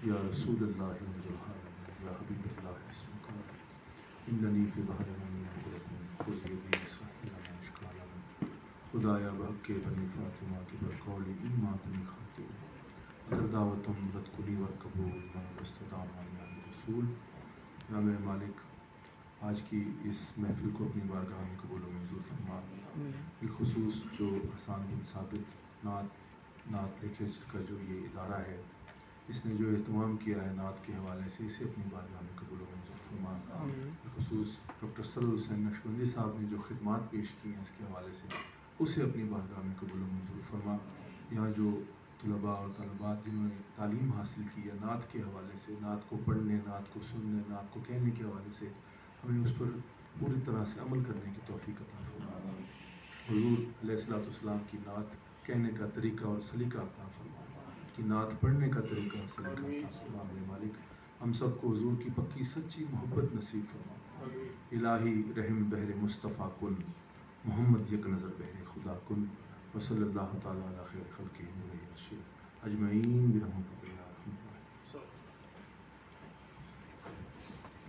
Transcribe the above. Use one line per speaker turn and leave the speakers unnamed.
یا رسول اللہ یا حبیب اللہ اسمک اننی فی بحر من غرق خذ یدی ساحلا اشکالا خدایا بحق کے بنی فاطمہ کے برقول ایما کنی خاتون اگر دعوتم رد کلی ورقبول ما بستدام یا رسول. یا میرے مالک، آج کی اس محفل کو اپنی بارگاہ میں قبول و منظور فرما. بالخصوص جو حسان بن ثابت نعت لٹریچر کا جو یہ ادارہ ہے، اس نے جو اہتمام کیا ہے نعت کے حوالے سے، اسے اپنی بارگاہ میں قبول و منظور فرما. بالخصوص ڈاکٹر سرور حسین نقشبندی صاحب نے جو خدمات پیش کی ہیں اس کے حوالے سے، اسے اپنی بارگاہ میں قبول و منظور فرما. یہاں جو طلباء اور طالبات جنہوں نے تعلیم حاصل کی ہے نعت کے حوالے سے، نعت کو پڑھنے، نعت کو سننے، نعت کو کہنے کے حوالے سے، ہمیں اس پر پوری طرح سے عمل کرنے کی توفیق عطا فرما. حضور علیہ الصلوۃ والسلام کی نعت کہنے کا طریقہ اور سلیقہ عطا فرما، کہ نعت پڑھنے کا طریقہ اور سلیقہ عطا فرما. میرے مالک، ہم سب کو حضور کی پکی سچی محبت نصیب فرما. الہی رحم بہر مصطفیٰ کن، محمد یک نظر بہر خدا کن. وصلی اللہ تعالیٰ علی خیر خلقہ اجمعین برحمتہ.